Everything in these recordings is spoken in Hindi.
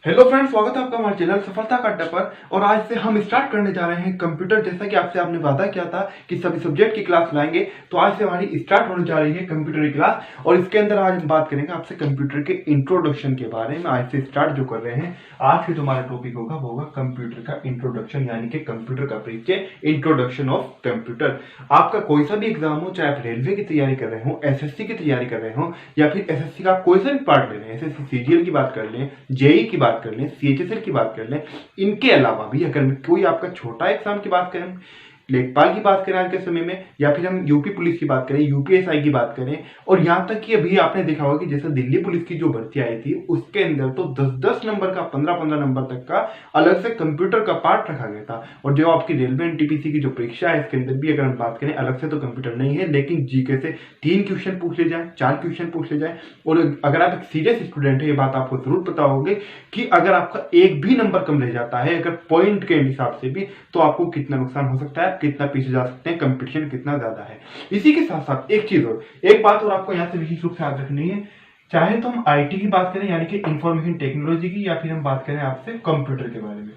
हेलो फ्रेंड्स, स्वागत है आपका हमारे चैनल सफलता का अड्डा पर। और आज से हम स्टार्ट करने जा रहे हैं कंप्यूटर। जैसा कि आपसे आपने वादा किया था कि सभी सब्जेक्ट की क्लास लाएंगे, तो आज से हमारी स्टार्ट होने जा रही है कंप्यूटर की क्लास। और इसके अंदर आज हम बात करेंगे आपसे कंप्यूटर के इंट्रोडक्शन के बारे में। आज से स्टार्ट जो कर रहे हैं, आज के जो हमारा टॉपिक होगा वो होगा कंप्यूटर का इंट्रोडक्शन, यानी कि कंप्यूटर का परिचय, इंट्रोडक्शन ऑफ कंप्यूटर। आपका कोई सा भी एग्जाम हो, चाहे आप रेलवे की तैयारी कर रहे हो, एसएससी की तैयारी कर रहे हो, या फिर एसएससी का कोई सा भी पार्ट ले लें, एसएससी सीजीएल की बात कर लें, जेई की बात कर लें, सीएचएसएल की बात कर लें, इनके अलावा भी अगर कोई आपका छोटा एग्जाम की बात करें, लेखपाल की बात करें आज के समय में, या फिर हम यूपी पुलिस की बात करें, यूपीएसआई की बात करें, और यहां तक कि अभी आपने देखा होगा कि जैसे दिल्ली पुलिस की जो भर्ती आई थी उसके अंदर तो 10-10 नंबर का, 15-15 नंबर तक का अलग से कंप्यूटर का पार्ट रखा गया था। और जो आपकी रेलवे एनटीपीसी की जो परीक्षा है, इसके अंदर भी अगर हम बात करें, अलग से तो कंप्यूटर नहीं है, लेकिन जीके से 3 क्वेश्चन पूछ ले जाए, 4 क्वेश्चन पूछ ले जाए। और अगर आप एक सीरियस स्टूडेंट है, ये बात आपको जरूर पता होगी कि अगर आपका एक भी नंबर कम रह जाता है अगर पॉइंट के हिसाब से भी, तो आपको कितना नुकसान हो सकता है, कितना पीछे जा सकते हैं, कंपटीशन कितना ज्यादा है। इसी के साथ साथ एक चीज और, एक बात और आपको यहाँ से विशेष रूप से याद रखनी है। चाहे तो हम आईटी की बात करें, यानी कि इंफॉर्मेशन टेक्नोलॉजी की, या फिर हम बात करें आपसे कंप्यूटर के बारे में,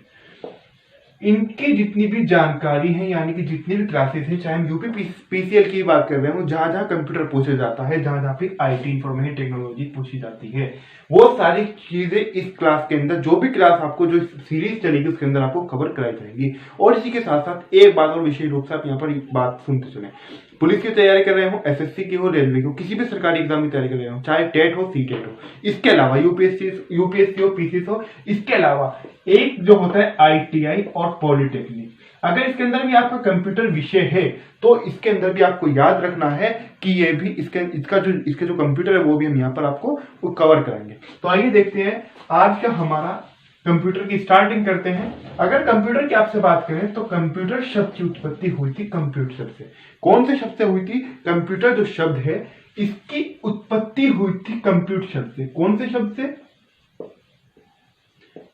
इनकी जितनी भी जानकारी है, यानी कि जितनी भी क्लासेस हैं, चाहे हम यूपी पीसीएल की बात कर रहे हो, जहां जहां कंप्यूटर पूछा जाता है, जहां जहां फिर आईटी इंफॉर्मेशन टेक्नोलॉजी पूछी जाती है, वो सारी चीजें इस क्लास के अंदर, जो भी क्लास आपको, जो सीरीज चलेगी उसके अंदर आपको कवर कराई जाएंगी। और इसी के साथ साथ एक बात और विशेष रूप से आप यहाँ पर बात सुनते चले, पुलिस की तैयारी कर रहे हो, एसएससी की हो, रेलवे की हो, किसी भी सरकारी एग्जाम की तैयारी कर रहे हो, चाहे टेट हो, सीटेट हो, इसके अलावा यूपीएससी हो, पीसीएस हो, इसके अलावा एक जो होता है आईटीआई और पॉलिटेक्निक। अगर इसके अंदर भी आपका कंप्यूटर विषय है, तो इसके अंदर भी आपको याद रखना है कि ये भी इसके जो कंप्यूटर है वो भी हम यहाँ पर आपको कवर कराएंगे। तो आइए देखते हैं आज का हमारा कंप्यूटर की स्टार्टिंग करते हैं। अगर कंप्यूटर की आपसे बात करें तो कंप्यूटर शब्द की उत्पत्ति हुई थी कंप्यूट शब्द से। कौन से शब्द से हुई थी? कंप्यूटर जो शब्द है इसकी उत्पत्ति हुई थी कंप्यूट शब्द से। कौन से शब्द से?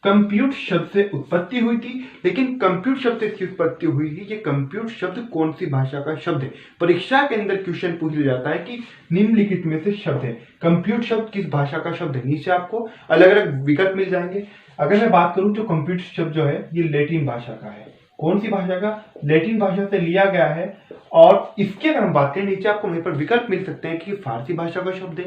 कंप्यूट शब्द से उत्पत्ति हुई थी। लेकिन कंप्यूट शब्द से इसकी उत्पत्ति हुई थी। ये कंप्यूट शब्द कौन सी भाषा का शब्द है? परीक्षा के अंदर क्वेश्चन पूछ लिया जाता है कि निम्नलिखित में से शब्द है, कंप्यूट शब्द किस भाषा का शब्द है। नीचे आपको अलग अलग विकल्प मिल जाएंगे। अगर मैं बात करूं तो कंप्यूट शब्द जो है ये लैटिन भाषा का है। कौन सी भाषा का? लैटिन भाषा से लिया गया है। और इसके अगर हम बात करें, नीचे आपको वहीं पर विकल्प मिल सकते हैं कि फारसी भाषा का शब्द है,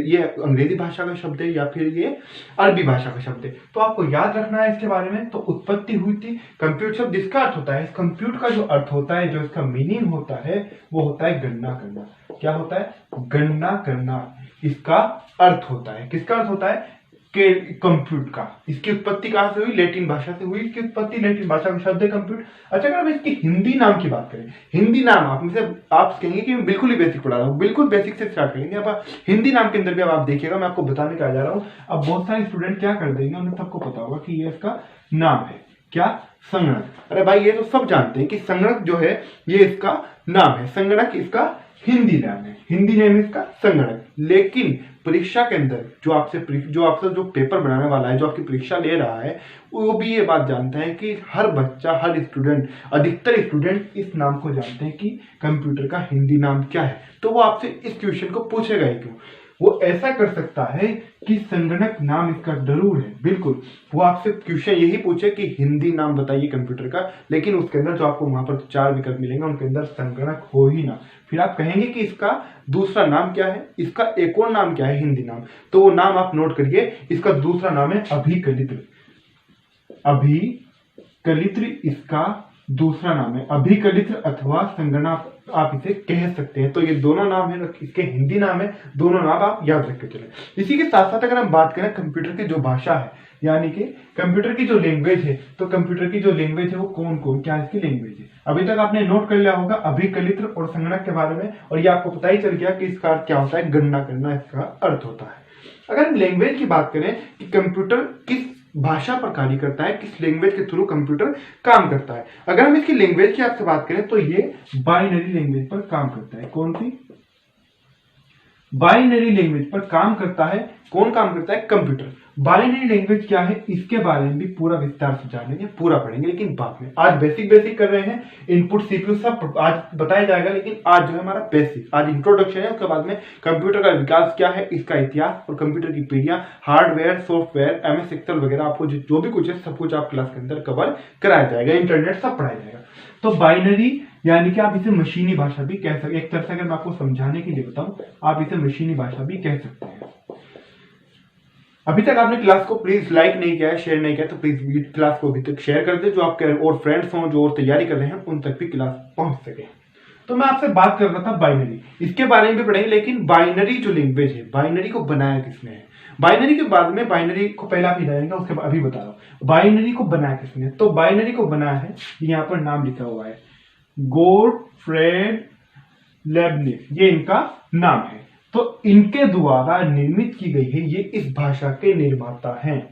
ये अंग्रेजी भाषा का शब्द है, या फिर ये अरबी भाषा का शब्द है। तो आपको याद रखना है इसके बारे में। तो उत्पत्ति हुई थी कंप्यूट शब्द, जिसका अर्थ होता है, इस कंप्यूट का जो अर्थ होता है, जो इसका मीनिंग होता है, वो होता है गणना करना। क्या होता है? गणना करना इसका अर्थ होता है। किसका अर्थ होता है? के कंप्यूट का। इसकी उत्पत्ति कहां से हुई? लैटिन भाषा से हुई। इसकी उत्पत्ति लैटिन भाषा का शब्द है कंप्यूट। अच्छा, अगर हम इसकी हिंदी नाम की बात करें, हिंदी नाम आप कहेंगे कि मैं बिल्कुल ही बेसिक पढ़ा रहा हूँ, बिल्कुल बेसिक से स्टार्ट करेंगे। अब हिंदी नाम के अंदर भी अब आप देखिएगा, मैं आपको बताने का जा रहा हूँ। अब बहुत सारे स्टूडेंट क्या कर देंगे, उन्हें सबको पता होगा कि ये इसका नाम है। क्या? संगणक। अरे भाई, ये तो सब जानते हैं कि संगणक जो है ये इसका नाम है। संगणक इसका हिंदी नाम है, हिंदी नेम इसका संगणक। लेकिन परीक्षा के अंदर जो आपसे जो पेपर बनाने वाला है, जो आपकी परीक्षा ले रहा है, वो भी ये बात जानता है कि हर बच्चा, हर स्टूडेंट, अधिकतर स्टूडेंट इस नाम को जानते हैं कि कंप्यूटर का हिंदी नाम क्या है। तो वो आपसे इस क्वेश्चन को पूछेगा ही क्यों? वो ऐसा कर सकता है कि संगणक नाम इसका जरूर है, बिल्कुल। वो आपसे क्वेश्चन यही पूछे कि हिंदी नाम बताइए कंप्यूटर का, लेकिन उसके अंदर जो आपको वहां पर 4 विकल्प मिलेंगे, उनके अंदर संगणक हो ही ना। फिर आप कहेंगे कि इसका दूसरा नाम क्या है, इसका एक और नाम क्या है हिंदी नाम। तो वो नाम आप नोट करिए। इसका दूसरा नाम है अभिकलित्र। अभिकलित्र इसका दूसरा नाम है, अभिकलित्र अथवा संगणक आप इसे कह सकते हैं। तो ये दोनों नाम है, इसके हिंदी नाम है, दोनों नाम आप याद रख के चले। इसी के साथ साथ अगर हम बात करें कंप्यूटर की जो भाषा है, यानी कि कंप्यूटर की जो लैंग्वेज है, तो कंप्यूटर की जो लैंग्वेज है वो कौन कौन क्या इसकी लैंग्वेज है। अभी तक आपने नोट कर लिया होगा अभिकलित्र और संगणक के बारे में, और ये आपको पता ही चल गया कि इसका अर्थ क्या होता है, गणना करना इसका अर्थ होता है। अगर हम लैंग्वेज की बात करें कि कंप्यूटर किस भाषा पर कार्य करता है, किस लैंग्वेज के थ्रू कंप्यूटर काम करता है, अगर हम इसकी लैंग्वेज की आपसे बात करें तो ये बाइनरी लैंग्वेज पर काम करता है। कौन सी? बाइनरी लैंग्वेज पर काम करता है। कौन काम करता है? कंप्यूटर। बाइनरी लैंग्वेज क्या है इसके बारे में भी पूरा विस्तार से जानेंगे, पूरा पढ़ेंगे, लेकिन बाद में। आज बेसिक कर रहे हैं, इनपुट सीपीयू सब आज बताया जाएगा, लेकिन आज जो है हमारा बेसिक, आज इंट्रोडक्शन है। उसके बाद में कंप्यूटर का विकास क्या है, इसका इतिहास और कंप्यूटर की पीढ़ियां, हार्डवेयर, सॉफ्टवेयर, एमएस एक्सेल वगैरह, आपको जो भी कुछ है सब कुछ आप क्लास के अंदर कवर कराया जाएगा, इंटरनेट सब पढ़ाया जाएगा। तो बाइनरी यानी कि आप इसे मशीनी भाषा भी कह सकते हैं। एक तरह से अगर मैं आपको समझाने के लिए बताऊं, आप इसे मशीनी भाषा भी कह सकते हैं। अभी तक आपने क्लास को प्लीज लाइक नहीं किया है, शेयर नहीं किया, तो प्लीज क्लास को अभी तक शेयर कर दे, जो आपके और फ्रेंड्स हों जो और तैयारी कर रहे हैं उन तक भी क्लास पहुंच सके। तो मैं आपसे बात कर रहा था बाइनरी, इसके बारे में भी पढ़ेंगे, लेकिन बाइनरी जो लैंग्वेज है, बाइनरी को बनाया किसने है, बाइनरी के बाद में, बाइनरी को पहले आप ही जाएंगे, उसके बाद अभी बता रहा हूं बाइनरी को बनाया किसने। तो बाइनरी को बनाया है, यहाँ पर नाम लिखा हुआ है, गोटफ्रेड लेबनिज, ये इनका नाम है। तो इनके द्वारा निर्मित की गई है, ये इस भाषा के निर्माता हैं।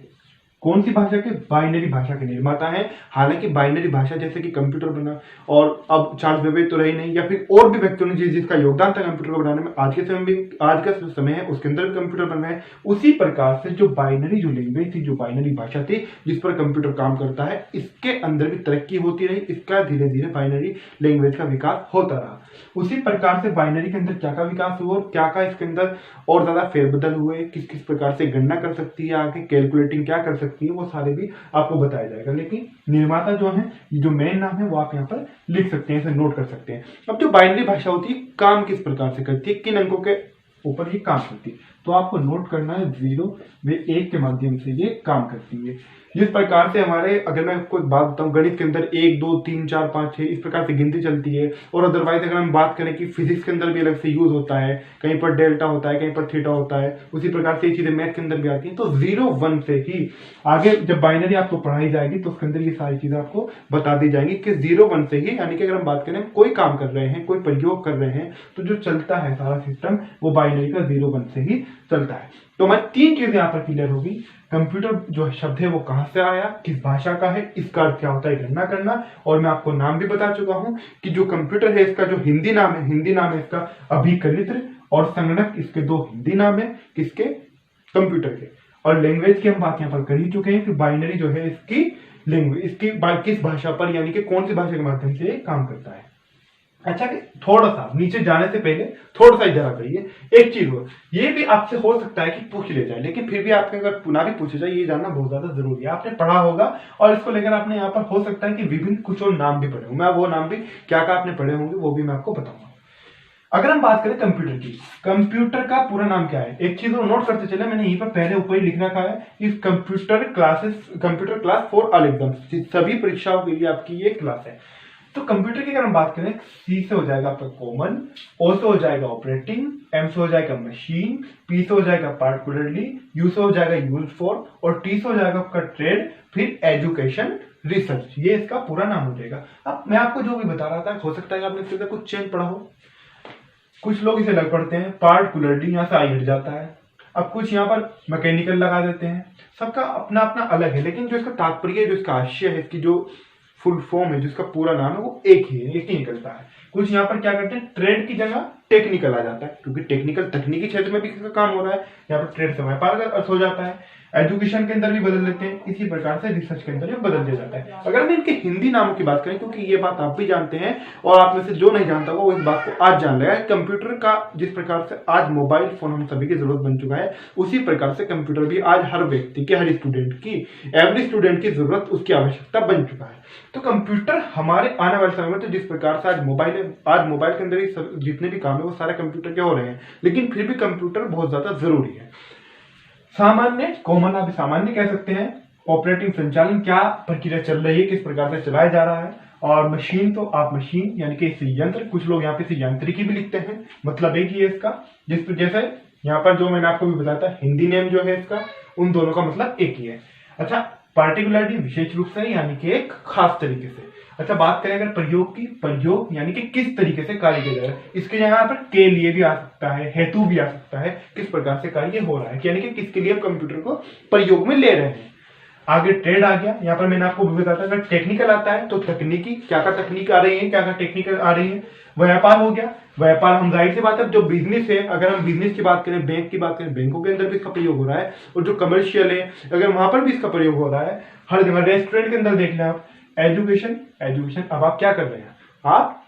कौन सी भाषा के? बाइनरी भाषा के निर्माता हैं। हालांकि बाइनरी भाषा जैसे कि कंप्यूटर बना, और अब चार्ल्स बेबेज तो रही नहीं, या फिर और भी व्यक्तियों ने जिसका योगदान था कंप्यूटर को बनाने में, आज के समय में, आज का जो समय है उसके अंदर भी कंप्यूटर बन रहे हैं। उसी प्रकार से जो बाइनरी जो लैंग्वेज थी, जो बाइनरी भाषा थी जिस पर कंप्यूटर काम करता है, इसके अंदर भी तरक्की होती रही, इसका धीरे धीरे बाइनरी लैंग्वेज का विकास होता रहा। उसी प्रकार से बाइनरी के अंदर क्या का विकास हुआ और क्या का इसके अंदर और ज्यादा फेरबदल हुए, किस किस प्रकार से गणना कर सकती है, आगे कैलकुलेटिंग क्या कर सकती है, वो सारे भी आपको बताया जाएगा। लेकिन निर्माता जो है, जो मेन नाम है, वो आप यहाँ पर लिख सकते हैं, इसे नोट कर सकते हैं। अब जो बाइनरी भाषा होती है, काम किस प्रकार से करती है, किन अंकों के ऊपर ये काम करती है, तो आपको नोट करना है 0 व 1 के माध्यम से ये काम करती है। जिस प्रकार से हमारे, अगर मैं आपको एक बात बताऊं, गणित के अंदर 1 2 3 4 5 6 इस प्रकार से गिनती चलती है, और अदरवाइज अगर हम बात करें कि फिजिक्स के अंदर भी अलग से यूज होता है, कहीं पर डेल्टा होता है, कहीं पर थीटा होता है, उसी प्रकार से ये चीजें मैथ के अंदर भी आती हैं। तो 0 1 से ही आगे जब बाइनरी आपको पढ़ाई जाएगी तो उसके अंदर ये सारी चीजें आपको बता दी जाएंगी कि 0 1 से ही, यानी कि अगर हम बात करें कोई काम कर रहे हैं, कोई प्रयोग कर रहे हैं, तो जो चलता है सारा सिस्टम वो बाइनरी का 0 1 से ही चलता है। तो हमारी 3 चीजें यहाँ पर क्लियर होगी। कंप्यूटर जो शब्द है वो कहां से आया, किस भाषा का है, इसका अर्थ क्या होता है गणना करना, और मैं आपको नाम भी बता चुका हूं कि जो कंप्यूटर है इसका जो हिंदी नाम है इसका अभिकलित्र, और संगणक इसके 2 हिंदी नाम है, किसके? कंप्यूटर के। और लैंग्वेज की हम बात यहाँ पर कर ही चुके हैं कि बाइनरी जो है इसकी लैंग्वेज, इसकी किस भाषा पर, यानी कि कौन सी भाषा के माध्यम से काम करता है। अच्छा, कि थोड़ा सा नीचे जाने से पहले थोड़ा सा इधर आ जाइए। एक चीज हो, ये भी आपसे हो सकता है कि पूछ ले जाए, लेकिन फिर भी आपके अगर पुनः भी पूछे जाए, ये जानना बहुत ज्यादा जरूरी है। आपने पढ़ा होगा और इसको लेकर आपने यहाँ पर हो सकता है कि विभिन्न कुछ और नाम भी पढ़े होंगे। मैं वो नाम भी क्या आपने पढ़े होंगे वो भी मैं आपको बताऊंगा। अगर हम बात करें कंप्यूटर की, कंप्यूटर का पूरा नाम क्या है, एक चीज नोट करते चले, मैंने यहीं पर पहले ऊपर ही लिख रखा है, इस computer class for all exams, सभी परीक्षाओं के लिए आपकी ये क्लास है। तो कंप्यूटर की अगर हम बात करें, सी से हो जाएगा आपका कॉमन, ओ से हो जाएगा ऑपरेटिंग, एम से हो जाएगा मशीन, पी से हो जाएगा पार्टिकुलरली, यू से हो जाएगा यूज फॉर, और टी से हो जाएगा आपका ट्रेड, फिर एजुकेशन रिसर्च, ये इसका पूरा नाम हो जाएगा। अब मैं आपको जो भी बता रहा था, हो सकता है आपने इसके कुछ चेंज पढ़ा हो, कुछ लोग इसे लग पढ़ते हैं, पार्टिकुलरली यहाँ से आई हट जाता है, अब कुछ यहाँ पर मैकेनिकल लगा देते हैं, सबका अपना अपना अलग है, लेकिन जो इसका तात्पर्य, जो इसका आशय है, इसकी जो फुल फॉर्म है, जिसका पूरा नाम है, वो एक ही निकलता है। कुछ यहाँ पर क्या करते हैं, ट्रेड की जगह टेक्निकल आ जाता है, क्योंकि टेक्निकल तकनीकी क्षेत्र में भी किसका काम हो रहा है, यहाँ पर ट्रेड से व्यापार का अर्थ हो जाता है। एजुकेशन के अंदर भी बदल देते हैं, इसी प्रकार से रिसर्च के अंदर भी बदल दिया जाता है। अगर हम इनके हिंदी नामों की बात करें, क्योंकि ये बात आप भी जानते हैं और आप में से जो नहीं जानता वो इस बात को आज जान लेगा, कंप्यूटर का जिस प्रकार से आज मोबाइल फोन हम सभी की जरूरत बन चुका है, उसी प्रकार से कंप्यूटर भी आज हर व्यक्ति के, हर स्टूडेंट की, एवरी स्टूडेंट की जरूरत, उसकी आवश्यकता बन चुका है। तो कंप्यूटर हमारे आने वाले समय में, तो जिस प्रकार से आज मोबाइल है, आज मोबाइल के अंदर ही जितने भी काम है वो सारे कंप्यूटर के हो रहे हैं, लेकिन फिर भी कंप्यूटर बहुत ज्यादा जरूरी है। सामान्य, कॉमन आप सामान्य कह सकते हैं, ऑपरेटिंग संचालन, क्या प्रक्रिया चल रही है, किस प्रकार से चलाया जा रहा है, और मशीन, तो आप मशीन यानी कि यंत्र, कुछ लोग यहाँ पे इसे यांत्रिकी भी लिखते हैं, मतलब एक ही है इसका, जैसे यहाँ पर जो मैंने आपको भी बताया था, हिंदी नेम जो है इसका, उन दोनों का मतलब एक ही है। अच्छा, पार्टिकुलरली विशेष रूप से, यानी कि एक खास तरीके से। अच्छा, बात करें अगर प्रयोग की, प्रयोग यानी कि किस तरीके से कार्य किया जा रहा है, इसके यहाँ पर के लिए भी आ सकता है, हेतु भी आ सकता है, किस प्रकार से कार्य हो रहा है, यानी कि किसके लिए आप कंप्यूटर को प्रयोग में ले रहे हैं। आगे ट्रेड आ गया। यहाँ पर मैंने आपको भी बताया था, अगर टेक्निकल आता है तो तकनीकी, क्या क्या तकनीक आ रही है, क्या क्या टेक्निकल आ रही है। व्यापार हो गया, व्यापार हम जाहिर सी बात है जो बिजनेस है, अगर हम बिजनेस की बात करें, बैंक की बात करें, बैंकों के अंदर भी इसका प्रयोग हो रहा है। और जो कमर्शियल है, अगर वहां पर भी इसका प्रयोग हो रहा है, हर जगह। रेस्टोरेंट के अंदर देख लें आप। एजुकेशन, एजुकेशन अब आप क्या कर रहे हैं, आप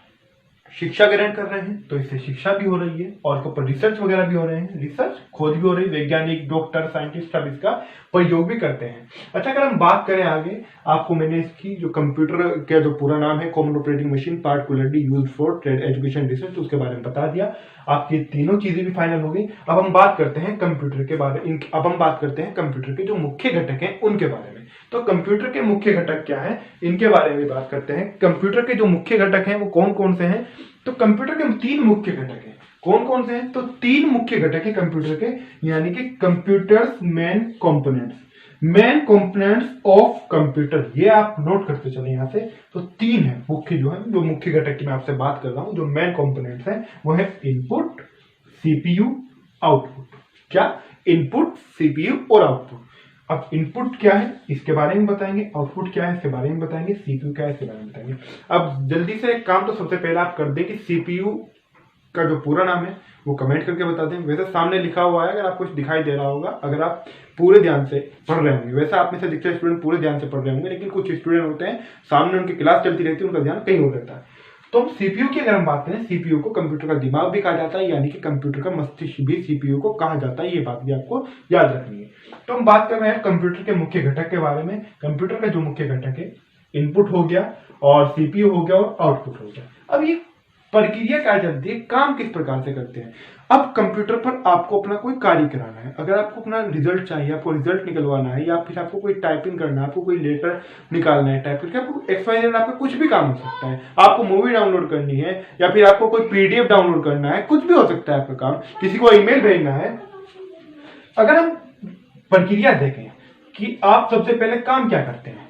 शिक्षा ग्रहण कर रहे हैं, तो इससे शिक्षा भी हो रही है और इसके ऊपर रिसर्च वगैरह भी हो रहे हैं, रिसर्च खोज भी हो रही है, वैज्ञानिक, डॉक्टर, साइंटिस्ट सब इसका प्रयोग भी करते हैं। अच्छा, अगर हम बात करें आगे, आपको मैंने इसकी जो कंप्यूटर का जो पूरा नाम है, common operating machine particularly used for trade, education, research, तो उसके बारे में बता दिया। आपकी तीनों चीजें भी फाइनल हो गई। अब हम बात करते हैं कंप्यूटर के बारे में। अब हम बात करते हैं कंप्यूटर के जो मुख्य घटक हैं उनके बारे में। तो कंप्यूटर के मुख्य घटक क्या है, इनके बारे में बात करते हैं। कंप्यूटर के जो मुख्य घटक हैं वो कौन कौन से हैं। तो कंप्यूटर के 3 मुख्य घटक हैं। कौन कौन से हैं, तो 3 मुख्य घटक है कंप्यूटर के, यानी कि computers main components, main components of computer. ये आप नोट करते चले यहां से। तो 3 है मुख्य, जो है जो मुख्य घटक की मैं आपसे बात कर रहा हूं, जो मेन कंपोनेंट्स हैं वो है इनपुट, सीपीयू, आउटपुट। क्या, इनपुट, सीपीयू और आउटपुट। अब इनपुट क्या है इसके बारे में बताएंगे, आउटपुट क्या है इसके बारे में बताएंगे, सीपीयू क्या है इसके बारे में बताएंगे। अब जल्दी से एक काम तो सबसे पहले आप कर दें कि सीपीयू का जो पूरा नाम है वो कमेंट करके बता दें। वैसे सामने लिखा हुआ है, अगर आपको कुछ दिखाई दे रहा होगा, अगर आप पूरे ध्यान से पढ़ रहे होंगे। वैसे आप में से अधिकतर स्टूडेंट पूरे ध्यान से पढ़ रहे होंगे, लेकिन कुछ स्टूडेंट होते हैं सामने उनकी क्लास चलती रहती है, उनका ध्यान कहीं और रहता है। तो सीपीयू की अगर हम बात करें, सीपीयू को कंप्यूटर का दिमाग भी कहा जाता है, यानी कि कंप्यूटर का मस्तिष्क भी सीपीयू को कहा जाता है। ये बात भी आपको याद रखनी है। तो हम बात कर रहे हैं कंप्यूटर के मुख्य घटक के बारे में। कंप्यूटर का जो मुख्य घटक है, इनपुट हो गया और सीपीयू हो गया और आउटपुट हो गया। अब ये प्रक्रिया क्या चलती है, काम किस प्रकार से करते हैं। अब कंप्यूटर पर आपको अपना कोई कार्य कराना है, अगर आपको अपना रिजल्ट चाहिए, आपको रिजल्ट निकलवाना है, या फिर आपको कोई टाइपिंग करना है, आपको कोई लेटर निकालना है टाइप करके, आपको XYZ आपका कुछ भी काम हो सकता है। आपको मूवी डाउनलोड करनी है, या फिर आपको कोई PDF डाउनलोड करना है, कुछ भी हो सकता है आपका काम, किसी को ईमेल भेजना है। अगर हम प्रक्रिया देखें कि आप सबसे पहले काम क्या करते हैं,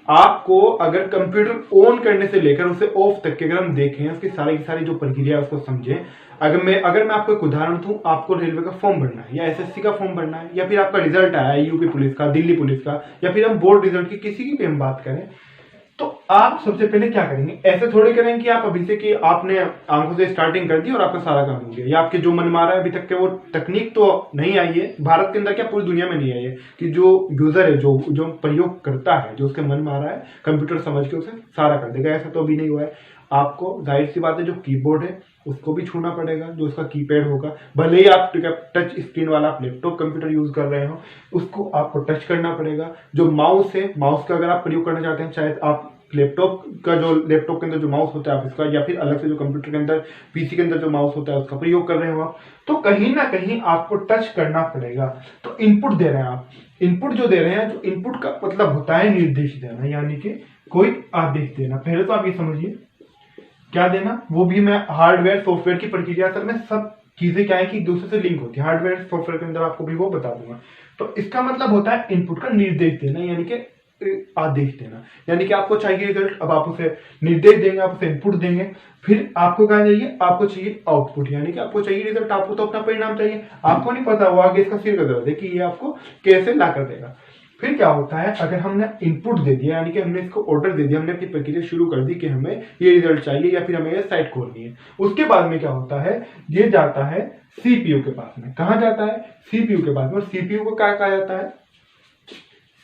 आपको अगर कंप्यूटर ऑन करने से लेकर उसे ऑफ तक के अगर हम देखें, उसकी सारी की सारी जो प्रक्रिया है उसको समझें। अगर मैं आपको एक उदाहरण दूं, आपको रेलवे का फॉर्म भरना है, या SSC का फॉर्म भरना है, या फिर आपका रिजल्ट आया है यूपी पुलिस का, दिल्ली पुलिस का, या फिर हम बोर्ड रिजल्ट की किसी की भी हम बात करें, तो आप सबसे पहले क्या करेंगे, ऐसे थोड़े करेंगे कि आप अभी से कि आपने आंखों से स्टार्टिंग कर दी और आपका सारा काम हो गया, या आपके जो मन मारा है अभी तक के वो तकनीक तो नहीं आई है भारत के अंदर, क्या पूरी दुनिया में नहीं आई है, कि जो यूजर है, जो प्रयोग करता है, जो उसके मन मारा है, कंप्यूटर समझ के उसे सारा कर देगा। ऐसा तो अभी नहीं हुआ है। आपको जाहिर सी बात है जो कीबोर्ड है उसको भी छूना पड़ेगा, जो उसका कीपैड होगा, भले ही आप टच स्क्रीन वाला आप लैपटॉप कंप्यूटर यूज कर रहे हो, उसको आपको टच करना पड़ेगा। जो माउस है, माउस का अगर आप प्रयोग करना चाहते हैं, शायद आप लैपटॉप के अंदर जो माउस होता है आप इसका, या फिर अलग से जो कंप्यूटर के अंदर, पीसी के अंदर जो माउस होता है उसका प्रयोग कर रहे हो आप, तो कहीं ना कहीं आपको टच करना पड़ेगा। तो इनपुट दे रहे हैं आप, इनपुट जो दे रहे हैं, जो इनपुट का मतलब होता है निर्देश देना, यानी कि कोई आदेश देना। पहले तो आप ये समझिए क्या देना, वो भी मैं हार्डवेयर सॉफ्टवेयर की प्रक्रिया, असल में सब चीजें क्या है कि एक दूसरे से लिंक होती है, हार्डवेयर सॉफ्टवेयर के अंदर आपको भी वो बता दूंगा। तो इसका मतलब होता है इनपुट का निर्देश देना, यानी कि आदेश देना, यानी कि आपको चाहिए रिजल्ट, अब आप उसे निर्देश देंगे, आप उसे इनपुट देंगे, फिर आपको क्या चाहिए, आपको चाहिए आउटपुट, यानी कि आपको चाहिए रिजल्ट, आपको तो अपना परिणाम चाहिए। आपको नहीं पता हुआ आगे इसका सिर का दर्द है कि ये आपको कैसे ला कर देगा। फिर क्या होता है, अगर हमने इनपुट दे दिया, यानी कि हमने इसको ऑर्डर दे दिया, हमने अपनी प्रक्रिया शुरू कर दी कि हमें ये रिजल्ट चाहिए, या फिर हमें ये साइट खोलनी है, उसके बाद में क्या होता है, ये जाता है सीपीयू के पास में। कहाँ जाता है, सीपीयू के पास में। और सीपीयू को क्या कहा जाता है,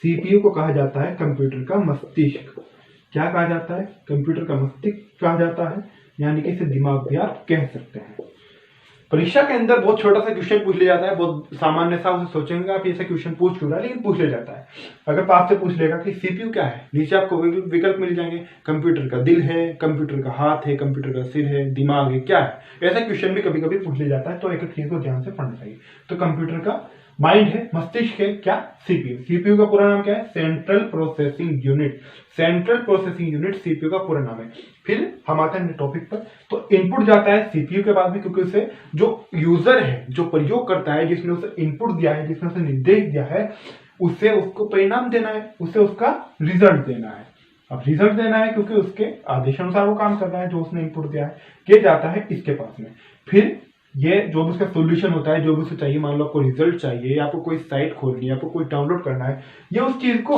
सीपीयू को कहा जाता है कंप्यूटर का मस्तिष्क। क्या कहा जाता है, कंप्यूटर का मस्तिष्क कहा जाता है, यानी कि इसे दिमाग भी आप कह सकते हैं। परीक्षा के अंदर बहुत छोटा सा क्वेश्चन पूछ लिया जाता है, बहुत सामान्य सा, उसे सोचेंगे आप ऐसा क्वेश्चन पूछ क्यों रहा है, लेकिन पूछ लिया जाता है। अगर आपसे पूछ लेगा कि सीपीयू क्या है, नीचे आपको विकल्प मिल जाएंगे, कंप्यूटर का दिल है, कंप्यूटर का हाथ है, कंप्यूटर का सिर है, दिमाग है, क्या है, ऐसा क्वेश्चन भी कभी कभी पूछ लिया जाता है। तो एक चीज को ध्यान से पढ़ना चाहिए। तो कंप्यूटर का माइंड है, मस्तिष्क है, क्या, सीपीयू। सीपीयू का पूरा नाम क्या है, central processing unit. Central processing unit CPU का पूरा नाम है। फिर हम आते हैं टॉपिक पर। तो इनपुट जाता है सीपीयू के बाद में, क्योंकि उसे जो यूजर है, जो प्रयोग करता है, जिसने उसे इनपुट दिया है, जिसने उसे निर्देश दिया है, उसे उसको परिणाम देना है, उसे उसका रिजल्ट देना है। अब रिजल्ट देना है क्योंकि उसके आदेशानुसार वो काम कर रहा है, जो उसने इनपुट दिया है, ये जाता है इसके पास में। फिर ये जो भी उसका सोल्यूशन होता है, जो भी उसे चाहिए, मान लो आपको रिजल्ट चाहिए या आपको कोई साइट खोलनी है, आपको कोई डाउनलोड करना है, ये उस चीज को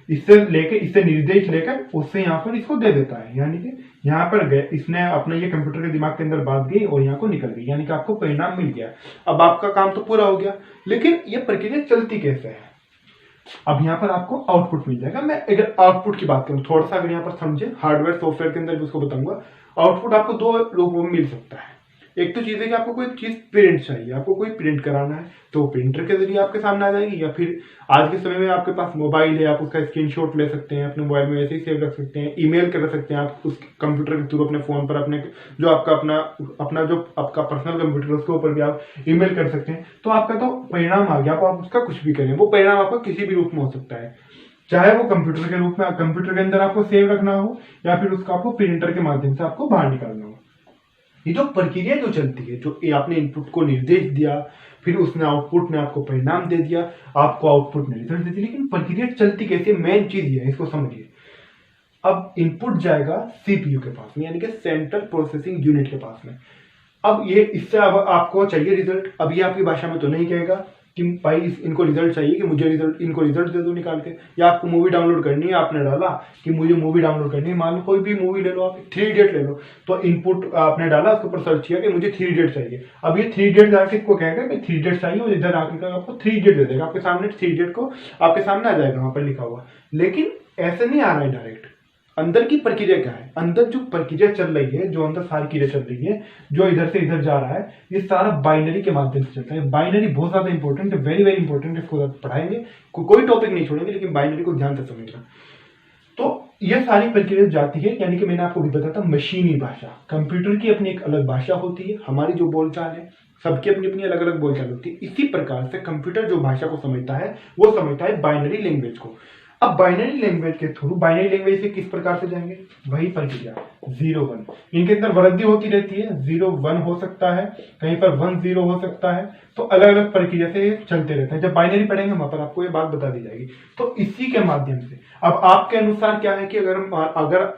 इससे निर्देश लेकर उससे यहाँ पर इसको दे देता है। यानी कि यहाँ पर गए, इसने अपने ये कंप्यूटर के दिमाग के अंदर बात गई और यहाँ को निकल गई, यानी कि आपको परिणाम मिल गया। अब आपका काम तो पूरा हो गया, लेकिन ये प्रक्रिया चलती कैसे है? अब यहाँ पर आपको आउटपुट मिल जाएगा। मैं अगर आउटपुट की बात करूँ थोड़ा सा, अगर यहाँ पर समझे, हार्डवेयर सॉफ्टवेयर के अंदर भी उसको बताऊंगा। आउटपुट आपको दो रूपों में मिल सकता है। एक तो चीज है कि आपको कोई चीज प्रिंट चाहिए, आपको कोई प्रिंट कराना है, तो प्रिंटर के जरिए आपके सामने आ जाएगी, या फिर आज के समय में आपके पास मोबाइल है, आप उसका स्क्रीनशॉट ले सकते हैं, अपने मोबाइल में वैसे ही सेव रख सकते हैं, ईमेल कर सकते हैं आप उस कंप्यूटर के थ्रू, अपने फोन पर, अपने जो आपका अपना जो आपका पर्सनल कंप्यूटर है उसके ऊपर भी आप ईमेल कर सकते हैं। तो आपका तो परिणाम आ गया, आप उसका कुछ भी करें, वो परिणाम आपका किसी भी रूप में हो सकता है, चाहे वो कंप्यूटर के रूप में, कंप्यूटर के अंदर आपको सेव रखना हो, या फिर उसका आपको प्रिंटर के माध्यम से आपको बाहर निकालना हो। ये जो प्रक्रिया जो चलती है, जो आपने इनपुट को निर्देश दिया, फिर उसने आउटपुट ने आपको परिणाम दे दिया, आपको आउटपुट ने रिजल्ट दे दिया, लेकिन प्रक्रिया चलती कैसे, मेन चीज ये है, इसको समझिए। अब इनपुट जाएगा सीपीयू के पास में, यानी कि सेंट्रल प्रोसेसिंग यूनिट के पास में। अब ये इससे अब आपको चाहिए रिजल्ट। अब ये आपकी भाषा में तो नहीं कहेगा कि भाई इनको रिजल्ट चाहिए, कि मुझे इनको रिजल्ट दे दो निकाल के, या आपको मूवी डाउनलोड करनी है, आपने डाला कि मुझे मूवी डाउनलोड करनी है, मान लो कोई भी मूवी ले लो, आप 3 इडियट ले लो, तो इनपुट आपने डाला, उसके ऊपर सर्च किया कि मुझे 3 इडियट चाहिए। अब ये 3 इडियट जाके इसको कहेगा कि 3 इडियट चाहिए, और इधर आकर आपको 3 इडियट दे देगा, आपके सामने 3 इडियट को आपके सामने आ जाएगा वहां पर लिखा हुआ। लेकिन ऐसे नहीं आ रहा है डायरेक्ट। अंदर की प्रक्रिया क्या है, अंदर जो प्रक्रिया चल रही है, जो अंदर सारी क्रिया चल रही है, जो इधर से इधर जा रहा है, ये सारा बाइनरी के माध्यम से चलता है। बाइनरी बहुत ज्यादा इंपॉर्टेंट है, वेरी वेरी इंपॉर्टेंट है, इसको पढ़ाएंगे, कोई टॉपिक नहीं छोड़ेंगे, लेकिन बाइनरी को ध्यान से समझना। तो ये सारी प्रक्रिया जाती है, यानी कि मैंने आपको भी बताया था, मशीनी भाषा। कंप्यूटर की अपनी एक अलग भाषा होती है, हमारी जो बोलचाल है, सबकी अपनी अपनी अलग अलग बोलचाल होती है। इसी प्रकार से कंप्यूटर जो भाषा को समझता है, वो समझता है बाइनरी लैंग्वेज को। अब बाइनरी लैंग्वेज के थ्रू, बाइनरी लैंग्वेज से किस प्रकार से जाएंगे, वही प्रक्रिया 0 1, इनके अंदर वृद्धि होती रहती है, 0 1 हो सकता है, कहीं पर 1 0 हो सकता है, तो अलग अलग प्रक्रिया से चलते रहते हैं। जब बाइनरी पढ़ेंगे वहां पर आपको ये बात बता दी जाएगी। तो इसी के माध्यम से अब आपके अनुसार क्या है कि अगर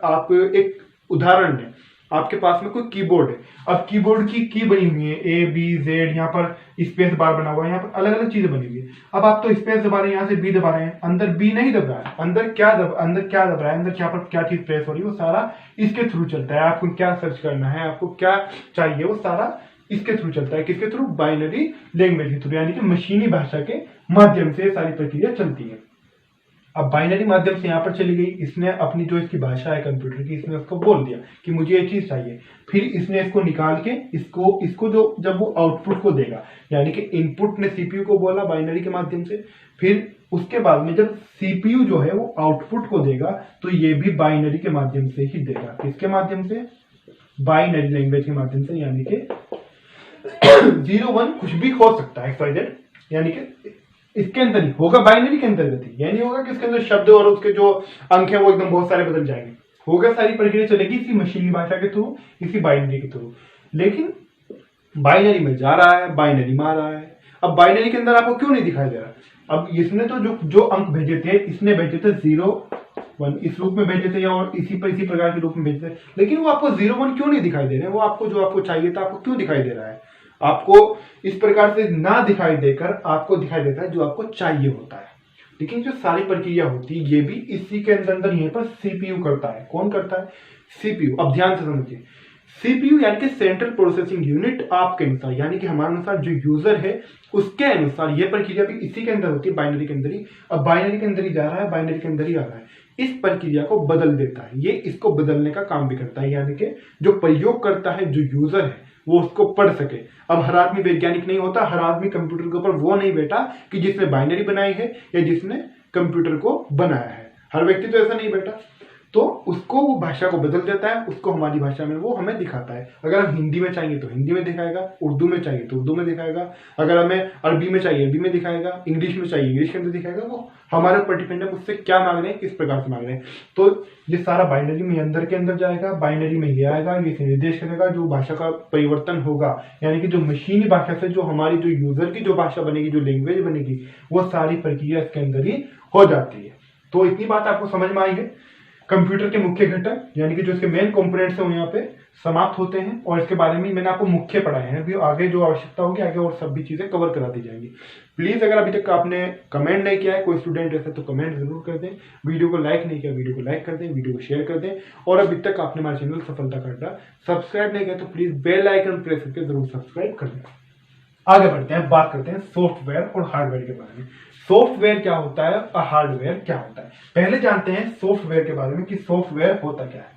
आप एक उदाहरण लें, आपके पास में कोई कीबोर्ड है, अब कीबोर्ड की बनी हुई है A B Z, यहाँ पर स्पेस बार बना हुआ है, यहाँ पर अलग अलग चीजें बनी हुई है। अब आप तो स्पेस दबा रहे हैं, यहाँ से B दबा रहे हैं, अंदर B नहीं दब रहा है, अंदर क्या दब रहा है, अंदर क्या पर क्या चीज प्रेस हो रही है, वो सारा इसके थ्रू चलता है। आपको क्या सर्च करना है, आपको क्या चाहिए, वो सारा इसके थ्रू चलता है। किसके थ्रू, बाइनरी लैंग्वेज के थ्रू, यानी कि मशीनी भाषा के माध्यम से सारी प्रक्रिया चलती है। अब बाइनरी माध्यम से यहाँ पर चली गई, इसने अपनी जो इसकी भाषा है कंप्यूटर की, इसने उसको बोल दिया कि मुझे ये चीज चाहिए, फिर इसने इसको निकाल के इसको जो जब वो आउटपुट को देगा, यानी कि इनपुट ने सीपीयू को बोला बाइनरी के माध्यम से, फिर उसके बाद में जब सीपीयू जो है वो आउटपुट को देगा, तो ये भी बाइनरी के माध्यम से ही देगा। किसके माध्यम से, बाइनरी लैंग्वेज के माध्यम से, यानी कि 0 1 कुछ भी हो सकता है XYZ, यानी कि इसके अंदर ही होगा, बाइनरी के अंतर्गत ही। यानी होगा कि इसके अंदर शब्द और उसके जो अंक है वो एकदम बहुत सारे बदल जाएंगे, होगा, सारी प्रक्रिया चलेगी इसी मशीनी भाषा के थ्रू, इसी बाइनरी के थ्रू। लेकिन बाइनरी में जा रहा है, बाइनरी में आ रहा है। अब बाइनरी के अंदर आपको क्यों नहीं दिखाई दे रहा, अब इसने तो जो अंक भेजे थे, इसने भेजे थे 0 1 इस रूप में भेजे थे, या और इसी प्रकार के रूप में भेजे थे, लेकिन वो आपको 0 1 क्यों नहीं दिखाई दे रहे हैं, वो आपको जो आपको चाहिए था आपको क्यों दिखाई दे रहा है, आपको इस प्रकार से ना दिखाई देकर आपको दिखाई देता है जो आपको चाहिए होता है। लेकिन जो सारी प्रक्रिया होती है ये भी इसी के अंदर यहीं पर सीपीयू करता है। कौन करता है, सीपीयू। अब ध्यान से समझिए, सीपीयू यानी कि सेंट्रल प्रोसेसिंग यूनिट, आपके अनुसार, यानी कि हमारे अनुसार, जो यूजर है उसके अनुसार ये प्रक्रिया भी इसी के अंदर होती है, बाइनरी के अंदर ही। अब बाइनरी के अंदर ही जा रहा है, बाइनरी के अंदर ही आ रहा है, इस प्रक्रिया को बदल देता है, ये इसको बदलने का काम भी करता है, यानी कि जो प्रयोग करता है, जो यूजर है, वो उसको पढ़ सके। अब हर आदमी वैज्ञानिक नहीं होता, हर आदमी कंप्यूटर के ऊपर वो नहीं बैठा कि जिसने बाइनरी बनाई है या जिसने कंप्यूटर को बनाया है, हर व्यक्ति तो ऐसा नहीं बैठा, तो उसको वो भाषा को बदल देता है, उसको हमारी भाषा में वो हमें दिखाता है। अगर हम हिंदी में चाहिए तो हिंदी में दिखाएगा, उर्दू में चाहिए तो उर्दू में दिखाएगा, अगर हमें अरबी में चाहिए अरबी में दिखाएगा, इंग्लिश में चाहिए इंग्लिश के अंदर दिखाएगा। वो हमारे ऊपर डिपेंड है मुझसे क्या मांग रहे हैं, किस प्रकार से मांग रहे हैं। तो ये सारा बाइनरी में अंदर के अंदर जाएगा, बाइनरी में ये आएगा, ये निर्देश करेगा, जो भाषा का परिवर्तन होगा, यानी कि जो मशीनी भाषा से जो हमारी जो यूजर की जो भाषा बनेगी, जो लैंग्वेज बनेगी, वो सारी प्रक्रिया इसके अंदर ही हो जाती है। तो इतनी बात आपको समझ में आई है। कंप्यूटर के मुख्य घटक यानी कि जो इसके मेन कंपोनेंट्स हैं यहाँ पे समाप्त होते हैं और इसके बारे में मैंने आपको मुख्य पढ़ाए हैं। अभी आगे जो आवश्यकता होगी आगे और सब भी चीजें कवर करा दी जाएंगी। प्लीज अगर अभी तक आपने कमेंट नहीं किया है, कोई स्टूडेंट ऐसा, तो कमेंट जरूर कर दें। वीडियो को लाइक नहीं किया, वीडियो को लाइक कर दें, वीडियो को शेयर कर दें। और अभी तक आपने हमारे चैनल सफलता का अड्डा सब्सक्राइब नहीं किया तो प्लीज बेल आइकन प्रेस करके जरूर सब्सक्राइब कर दें। आगे बढ़ते हैं, बात करते हैं सॉफ्टवेयर और हार्डवेयर के बारे में। सॉफ्टवेयर क्या होता है और हार्डवेयर क्या होता है, पहले जानते हैं सॉफ्टवेयर के बारे में कि सॉफ्टवेयर होता क्या है।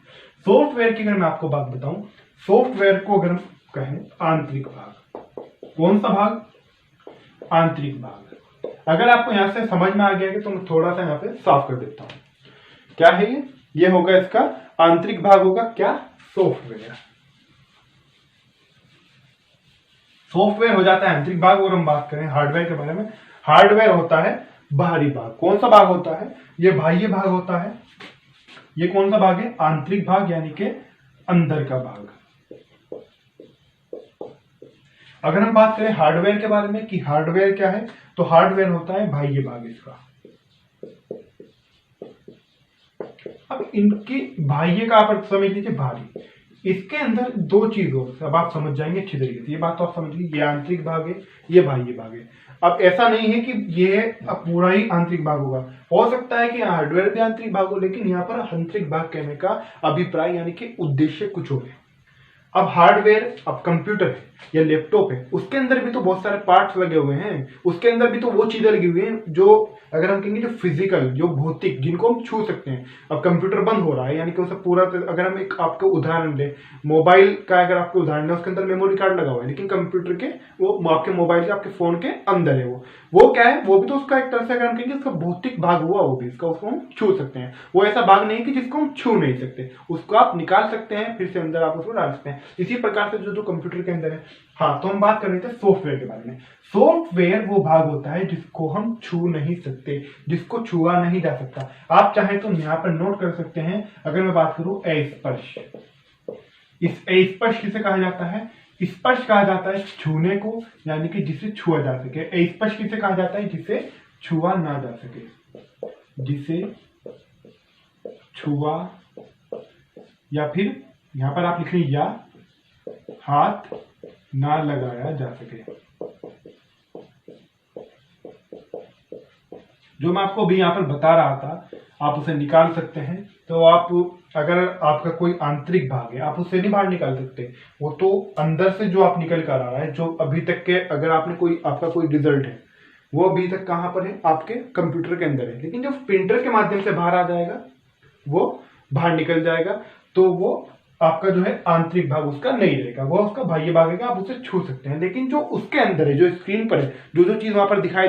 सॉफ्टवेयर की अगर मैं आपको बात बताऊं, सॉफ्टवेयर को अगर हम कहें आंतरिक भाग, कौन सा भाग? आंतरिक भाग। अगर आपको यहां से समझ में आ गया कि तो मैं थोड़ा सा यहां पे साफ कर देता हूं। क्या है ये होगा इसका आंतरिक भाग होगा क्या? सॉफ्टवेयर। सॉफ्टवेयर हो जाता है आंतरिक भाग। और हम बात करें हार्डवेयर के बारे में, हार्डवेयर होता है बाहरी भाग। कौन सा भाग होता है? ये बाह्य भाग होता है। ये कौन सा भाग है? आंतरिक भाग, यानी कि अंदर का भाग। अगर हम बात करें हार्डवेयर के बारे में कि हार्डवेयर क्या है, तो हार्डवेयर होता है बाह्य भाग इसका। अब इनकी बाह्य का आप समझ लीजिए भारी, इसके अंदर दो चीज और, अब आप समझ जाएंगे अच्छी तरीके से। ये बात तो आप समझ लीजिए, ये आंतरिक भाग है, ये बाह्य भाग है। अब ऐसा नहीं है कि ये अब पूरा ही आंतरिक भाग होगा, हो सकता है कि हार्डवेयर भी आंतरिक भाग हो, लेकिन यहाँ पर आंतरिक भाग कहने का अभिप्राय यानी कि उद्देश्य कुछ और है। अब हार्डवेयर, अब कंप्यूटर है या लैपटॉप है, उसके अंदर भी तो बहुत सारे पार्ट्स लगे हुए हैं, उसके अंदर भी तो वो चीजें लगी हुई हैं जो अगर हम कहेंगे जो फिजिकल, जो भौतिक, जिनको हम छू सकते हैं। अब कंप्यूटर बंद हो रहा है यानी कि उसे पूरा, अगर हम एक आपको उदाहरण लें, मोबाइल का अगर आपको उदाहरण है, उसके अंदर मेमोरी कार्ड लगा हुआ है, लेकिन कंप्यूटर के वो आपके मोबाइल के, आपके फोन के अंदर है। वो क्या है? वो भी तो उसका एक तरह से अगर हम कहेंगे उसका भौतिक भाग हुआ, वो भी इसका, उसको हम छू सकते हैं। वो ऐसा भाग नहीं है कि जिसको हम छू नहीं सकते, उसको आप निकाल सकते हैं, फिर से अंदर आप उसको डाल सकते हैं। इसी प्रकार से जो कंप्यूटर के अंदर है। हाँ, तो हम बात कर रहे थे सॉफ्टवेयर के बारे में। सॉफ्टवेयर वो भाग होता है जिसको हम छू नहीं सकते, जिसको छुआ नहीं जा सकता। आप चाहे तो यहाँ पर नोट कर सकते हैं। अगर मैं बात करूं अस्पर्श, इस अस्पर्श किसे कहा जाता है? स्पर्श कहा जाता है छूने को, यानी कि जिसे छुआ जा सके। स्पर्श किसे कहा जाता है? जिसे छुआ ना जा सके, जिसे छुआ, या फिर यहां पर आप लिख लीजिए या हाथ ना लगाया जा सके। जो मैं आपको अभी यहां पर बता रहा था, आप उसे निकाल सकते हैं। तो आप अगर आपका कोई आंतरिक भाग है, आप उससे नहीं बाहर निकाल सकते, वो तो अंदर से जो आप निकल कर आ रहा है, जो अभी तक के अगर आपने कोई आपका कोई रिजल्ट है, वो अभी तक कहां पर है? आपके कंप्यूटर के अंदर है, लेकिन जब प्रिंटर के माध्यम से बाहर आ जाएगा, वो बाहर निकल जाएगा, तो वो आपका जो है आंतरिक भाग उसका नहीं रहेगा, वो उसका बाह्य भाग है, आप उसे छू सकते हैं। लेकिन जो उसके अंदर है, जो स्क्रीन पर है, जो चीज वहां पर दिखा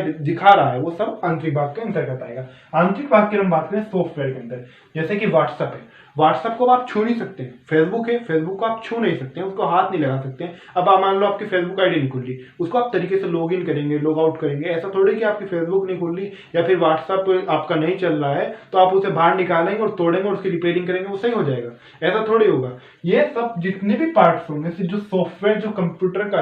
रहा है, वो सब आंतरिक भाग के अंतर्गत आएगा। आंतरिक भाग की हम बात करें सॉफ्टवेयर के अंदर, जैसे कि व्हाट्सएप है, व्हाट्सएप को आप छू नहीं सकते। फेसबुक है, फेसबुक को आप छू नहीं सकते हैं, उसको हाथ नहीं लगा सकते हैं। अब आप मान लो आपकी फेसबुक आईडी नहीं खुल रही, उसको आप तरीके से लॉग इन करेंगे, लॉग आउट करेंगे। ऐसा थोड़ी कि आपकी फेसबुक नहीं खुल रही या फिर व्हाट्सएप आपका नहीं चल रहा है तो आप उसे बाहर निकालेंगे और तोड़ेंगे और उसकी रिपेयरिंग करेंगे, वो सही हो जाएगा, ऐसा थोड़ी होगा। ये सब जितने भी पार्ट्स होंगे, जो सॉफ्टवेयर, जो कंप्यूटर का,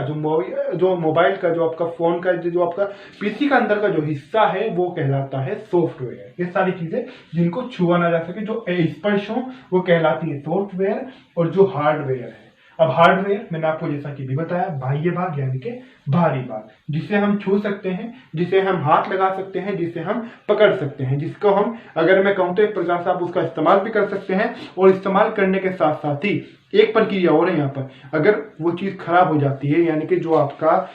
जो मोबाइल का, जो आपका फोन का, जो आपका पीसी का अंदर का जो हिस्सा है, वो कहलाता है सॉफ्टवेयर। ये सारी चीजें जिनको छुआ ना जा सके, जो स्पर्श हो, वो कहलाती है सॉफ्टवेयर। और जो हार्डवेयर है, अब हार्डवेयर मैंने आपको जैसा कि भी बताया, बाह्य भाग यानी कि बाहरी भाग, जिसे हम छू सकते हैं, जिसे हम हाथ लगा सकते हैं, जिसे हम पकड़ सकते हैं, जिसको हम, अगर मैं कहूं तो एक प्रकार से आप उसका इस्तेमाल भी कर सकते हैं। और इस्तेमाल करने के साथ साथ ही एक प्रक्रिया और है यहाँ पर, अगर वो चीज खराब हो जाती है, यानी कि जो आपका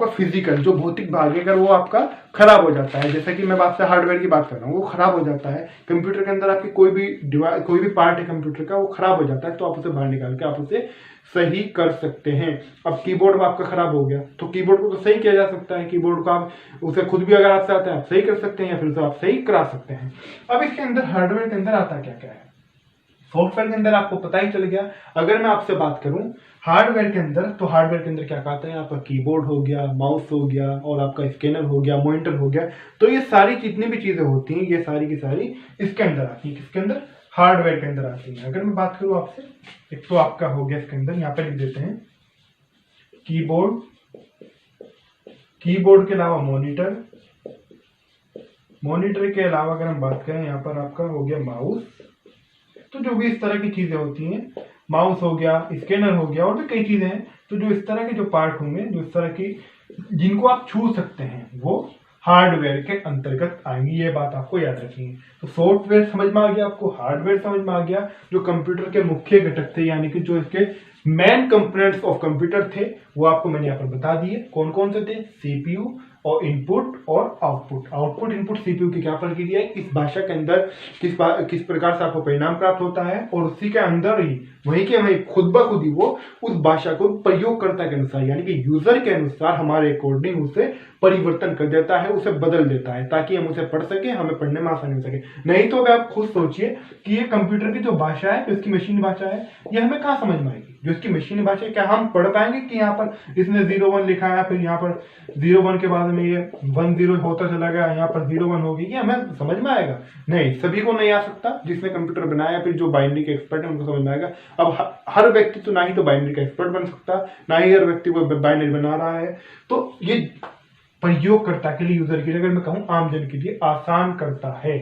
फिजिकल, जो भौतिक भाग है, अगर वो आपका खराब हो जाता है, जैसे कि मैं बात से हार्डवेयर की बात कर रहा हूँ, वो खराब हो जाता है, कंप्यूटर के अंदर आपकी कोई भी पार्ट है कंप्यूटर का, वो खराब हो जाता है, तो आप उसे बाहर निकाल के आप उसे सही कर सकते हैं। अब कीबोर्ड आपका खराब हो गया, तो कीबोर्ड को तो सही किया जा सकता है। कीबोर्ड को आप उसे खुद भी अगर आपसे आता है, आप सही कर सकते हैं, या फिर उसे आप सही करा सकते हैं। अब इसके अंदर हार्डवेयर के अंदर आता क्या क्या है, सॉफ्टवेयर के अंदर आपको पता ही चल गया। अगर मैं आपसे बात करूं हार्डवेयर के अंदर, तो हार्डवेयर के अंदर क्या कहता है, आपका कीबोर्ड हो गया, माउस हो गया, और आपका स्कैनर हो गया, मॉनिटर हो गया। तो ये सारी जितनी भी चीजें होती हैं, ये सारी की सारी इसके अंदर आती है। किसके अंदर? हार्डवेयर के अंदर आती है। अगर मैं बात करूं आपसे, एक तो आपका हो गया इसके अंदर, यहाँ पे लिख देते हैं कीबोर्ड, कीबोर्ड के अलावा मॉनिटर, मॉनिटर के अलावा अगर हम बात करें, यहाँ पर आपका हो गया माउस। तो जो भी इस तरह की चीजें होती हैं, माउस हो गया, स्कैनर हो गया, और भी कई चीजें हैं। तो जो इस तरह के जो पार्ट होंगे, जो इस तरह की जिनको आप छू सकते हैं, वो हार्डवेयर के अंतर्गत आएंगी। ये बात आपको याद रखनी है। तो सॉफ्टवेयर समझ में आ गया आपको, हार्डवेयर समझ में आ गया, जो कंप्यूटर के मुख्य घटक थे, यानी कि जो इसके मेन कंपोनेंट्स ऑफ कंप्यूटर थे, वो आपको मैंने यहाँ पर बता दिए। कौन कौन से थे? सीपीयू और इनपुट और आउटपुट। आउटपुट इनपुट सीपीयू की क्या प्रक्रिया है, किस भाषा के अंदर किस प्रकार से आपको परिणाम प्राप्त होता है, और उसी के अंदर ही वहीं के वहीं खुद ब खुद ही वो उस भाषा को प्रयोगकर्ता के अनुसार, यानी कि यूजर के अनुसार हमारे अकॉर्डिंग उसे परिवर्तन कर देता है, उसे बदल देता है, ताकि हम उसे पढ़ सके, हमें पढ़ने में आसानी हो सके। नहीं तो अगर आप खुद सोचिए कि ये कंप्यूटर की जो भाषा है, जो इसकी मशीन भाषा है, ये हमें कहाँ समझ में आएगी? जो इसकी मशीन भाषा है, क्या हम पढ़ पाएंगे कि यहाँ पर इसने 01 लिखा है, फिर यहाँ पर 01 के बाद में ये 10 होता चला गया, यहाँ पर 01 हो गई, ये हमें समझ में आएगा? नहीं, सभी को नहीं आ सकता। जिसने कंप्यूटर बनाया, फिर जो बाइनरी के एक्सपर्ट है, उनको समझ में आएगा। अब हर व्यक्ति तो ना ही तो बाइनरी का एक्सपर्ट बन सकता, ना ही हर व्यक्ति को बाइनरी बना रहा है। तो ये प्रयोगकर्ता के लिए, यूजर के लिए, अगर मैं कहूं आमजन के लिए, आसान करता है,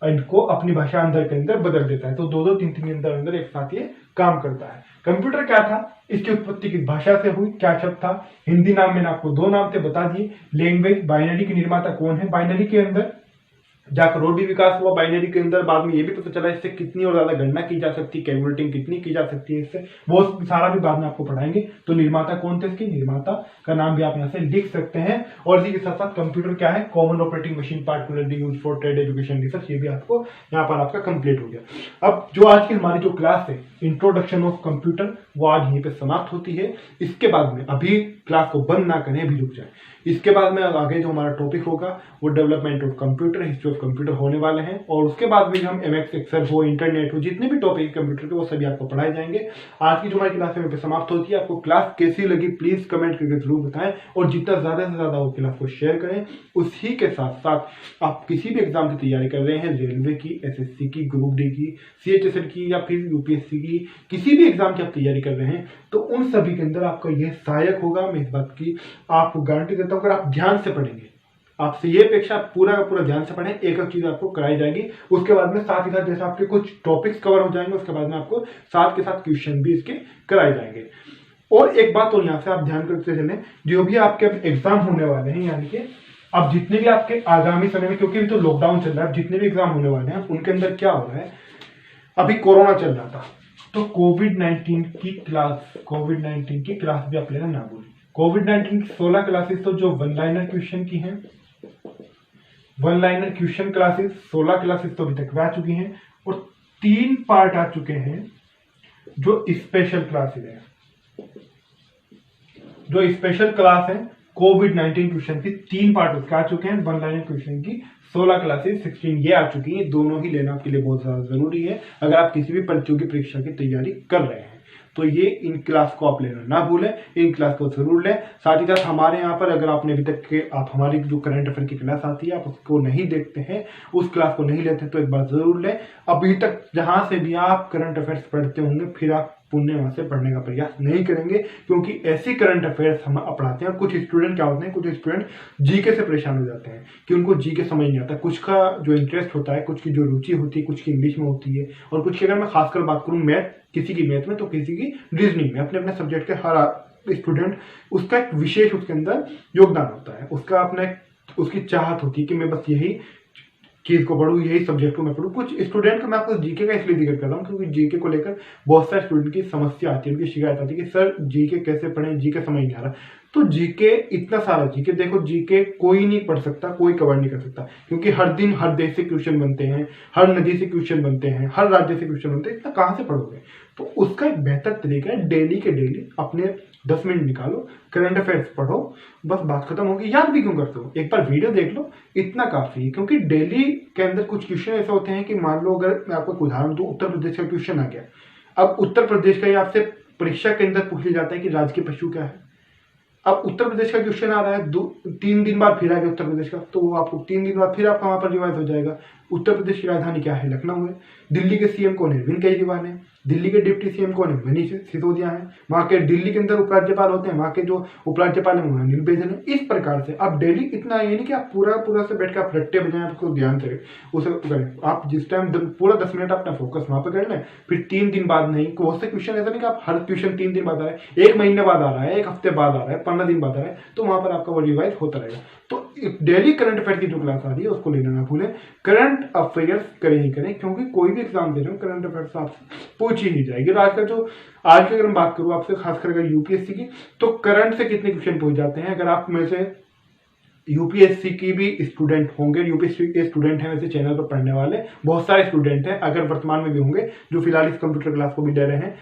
इनको अपनी भाषा अंदर के अंदर बदल देता है। तो 2-2 3-3 के अंदर अंदर एक साथ ये काम करता है। कंप्यूटर क्या था, इसकी उत्पत्ति किस भाषा से हुई, क्या शब्द था? हिंदी नाम मैंने आपको 2 नाम थे बता दिए। लैंग्वेज, बाइनरी के निर्माता कौन है? बाइनरी के अंदर जाकर और भी विकास हुआ बाइनरी के अंदर। बाद में ये भी पता चला इससे कितनी और ज्यादा गणना की जा सकती है, कैलकुलेटिंग कितनी की जा सकती है इससे, वो सारा भी बाद में आपको पढ़ाएंगे। तो निर्माता कौन थे इसके? निर्माता का नाम भी आप यहाँ से लिख सकते हैं। और इसी के साथ साथ कंप्यूटर क्या है? Common operating machine, particularly use for trade, education, research. ये भी आपको यहाँ पर आपका कंप्लीट हो गया। अब जो आज की हमारी जो क्लास है, इंट्रोडक्शन ऑफ कंप्यूटर, वो आज यहीं पे समाप्त होती है। इसके बाद में अभी क्लास को बंद ना करें, अभी रुक जाए। इसके बाद में आगे जो हमारा टॉपिक होगा वो development of computer, history of computer होने वाले हैं। और उसके बाद में हम एमएक्स एक्सेल हो, इंटरनेट हो, जितने भी टॉपिक कंप्यूटर के, वो सभी आपको पढ़ाए जाएंगे। आज की जो हमारी क्लास है समाप्त होती है। आपको क्लास कैसी लगी प्लीज कमेंट करके जरूर बताएं, और जितना ज्यादा से ज्यादा वो क्लास को शेयर करें। उसी के साथ साथ आप किसी भी एग्जाम की तैयारी कर रहे हैं, रेलवे की, एसएससी की, ग्रुप डी की, सीएचएसएल की, या फिर यूपीएससी की, किसी भी एग्जाम की आप तैयारी कर रहे हैं, तो उन सभी के अंदर आपका यह सहायक होगा। मैं इस बात की आपको गारंटी देता हूं। अगर आप ध्यान से पढ़ेंगे, आपसे ये अपेक्षा, पूरा का पूरा ध्यान से पढ़ें, एक एक चीज आपको कराई जाएगी। उसके बाद में साथ ही साथ जैसे आपके कुछ टॉपिक्स कवर हो जाएंगे, उसके बाद में आपको साथ के साथ क्वेश्चन भी इसके कराए जाएंगे। और एक बात और यहाँ से आप ध्यान करते चलें, जो भी आपके एग्जाम होने वाले हैं, यानी कि अब जितने भी आपके आगामी समय में, क्योंकि अभी तो लॉकडाउन चल रहा है, जितने भी एग्जाम होने वाले हैं उनके अंदर क्या हो रहा है, अभी कोरोना चल रहा था, तो कोविड-19 की क्लास भी आप लेना ना भूलें। कोविड-19 की 16 क्लासेस तो जो वन लाइनर क्वेश्चन की हैं, one liner question classes 16 classes तो अभी तक आ चुकी हैं, और 3 पार्ट आ चुके हैं जो स्पेशल क्लासेस हैं। जो स्पेशल क्लास है कोविड-19 क्वेश्चन की 3 पार्ट उसके आ चुके हैं। वन लाइनर क्वेश्चन की 16 क्लासेस 16 ये आ चुकी हैं। दोनों ही लेना आपके लिए बहुत ज्यादा जरूरी है अगर आप किसी भी प्रतियोगी परीक्षा की तैयारी कर रहे हैं। तो ये इन क्लास को आप लेना ना भूलें, इन क्लास को जरूर लें। साथ ही साथ हमारे यहाँ पर अगर आपने अभी तक के आप हमारी जो करंट अफेयर की क्लास आती है आप उसको नहीं देखते हैं, उस क्लास को नहीं लेते, तो एक बार जरूर लें। अभी तक जहां से भी आप करंट अफेयर्स पढ़ते होंगे, फिर आप पुण्य वहां से पढ़ने का प्रयास नहीं करेंगे, क्योंकि ऐसी करंट अफेयर्स हम पढ़ाते हैं। और कुछ स्टूडेंट क्या होते हैं, कुछ स्टूडेंट जीके से परेशान हो जाते हैं कि उनको जीके समझ नहीं आता। कुछ का जो इंटरेस्ट होता है, कुछ की जो रुचि होती है, कुछ की इंग्लिश में होती है, और कुछ की अगर मैं खासकर बात करूं मैथ, किसी की मैथ में तो किसी की रीजनिंग में। अपने अपने सब्जेक्ट के हर स्टूडेंट उसका एक विशेष उसके अंदर योगदान होता है, उसका अपना उसकी चाहत होती है कि मैं बस यही चीज को पढ़ूं, यही सब्जेक्ट को मैं पढ़ूं। कुछ स्टूडेंट को मैं आपको जीके का इसलिए जिक्र कर रहा हूँ क्योंकि जीके को लेकर बहुत सारे स्टूडेंट की समस्या आती है, उनकी शिकायत आती है कि सर जीके कैसे पढ़ें, जीके समझ नहीं आ रहा। तो जीके इतना सारा जीके, देखो जीके कोई नहीं पढ़ सकता, कोई कवर नहीं कर सकता, क्योंकि हर दिन हर देश से क्वेश्चन बनते हैं, हर नदी से क्वेश्चन बनते हैं, हर राज्य से क्वेश्चन बनते हैं, इतना कहाँ से पढ़ोगे। तो उसका एक बेहतर तरीका है डेली के डेली अपने 10 मिनट निकालो, करंट अफेयर्स पढ़ो, बस बात खत्म होगी। याद भी क्यों करते हो, एक बार वीडियो देख लो, इतना काफी है। क्योंकि डेली के अंदर कुछ क्वेश्चन ऐसे होते हैं कि मान लो अगर मैं आपको उदाहरण दूं, उत्तर प्रदेश का क्वेश्चन आ गया। अब उत्तर प्रदेश का आपसे परीक्षा के अंदर पूछ लिया जाता है कि राज्य के पशु क्या है। अब उत्तर प्रदेश का क्वेश्चन आ रहा है 3 दिन बाद फिर आ गया उत्तर प्रदेश का, तो वो आपको 3 दिन बाद फिर आपका वहां पर रिवाइज हो जाएगा। उत्तर प्रदेश की राजधानी क्या है, लखनऊ है। दिल्ली के सीएम कौन है, अरविंद केजरीवाल है। दिल्ली के डिप्टी सीएम कौन है? मनीष सिसोदिया है। वहाँ के दिल्ली के अंदर उपराज्यपाल होते हैं, वहाँ के जो उपराज्यपाल है वो अनिल बैजल है। इस प्रकार से आप डेली इतना ये नहीं कि आप पूरा से बैठ के आप रट्टे बजाएं, आपको ध्यान से उसे करें। आप जिस टाइम पूरा 10 मिनट अपना फोकस वहाँ पे कर लें, फिर 3 दिन बाद नहीं, बहुत से क्वेश्चन ऐसा नहीं कि आप हर क्वेश्चन 3 दिन बाद आ रहा है, 1 महीने बाद आ रहा है, 1 हफ्ते बाद आ रहा है, 15 दिन बाद आ रहा है, तो वहां पर आपका वो रिवाइज होता रहेगा। तो डेली करंट अफेयर की जो क्लास आ रही है उसको लेना ना भूलें। करंट अफेयर्स करें ही करें, क्योंकि कोई भी एग्जाम दे रहे हो करंट अफेयर्स आपसे पूछी नहीं जाएगी। आज की अगर मैं बात करूं आपसे, खासकर अगर यूपीएससी की, तो करंट से कितने क्वेश्चन पूछ जाते हैं? अगर आप में से यूपीएससी की भी स्टूडेंट होंगे, यूपीएससी के स्टूडेंट हैं वैसे चैनल पर पढ़ने वाले बहुत सारे स्टूडेंट हैं, अगर वर्तमान में भी होंगे जो फिलहाल इस कंप्यूटर क्लास को भी दे रहे हैं,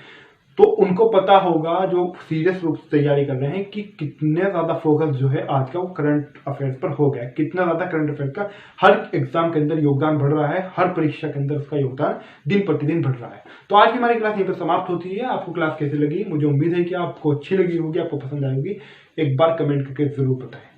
तो उनको पता होगा जो सीरियस रूप से तैयारी कर रहे हैं कि कितने ज्यादा फोकस जो है आज का वो करंट अफेयर्स पर हो गया है, कितना ज्यादा करंट अफेयर का हर एग्जाम के अंदर योगदान बढ़ रहा है, हर परीक्षा के अंदर उसका योगदान दिन प्रतिदिन बढ़ रहा है। तो आज की हमारी क्लास यहीं पर समाप्त होती है। आपको क्लास कैसी लगी? मुझे उम्मीद है कि आपको अच्छी लगी होगी, आपको पसंद आएगी। एक बार कमेंट करके जरूर बताएं।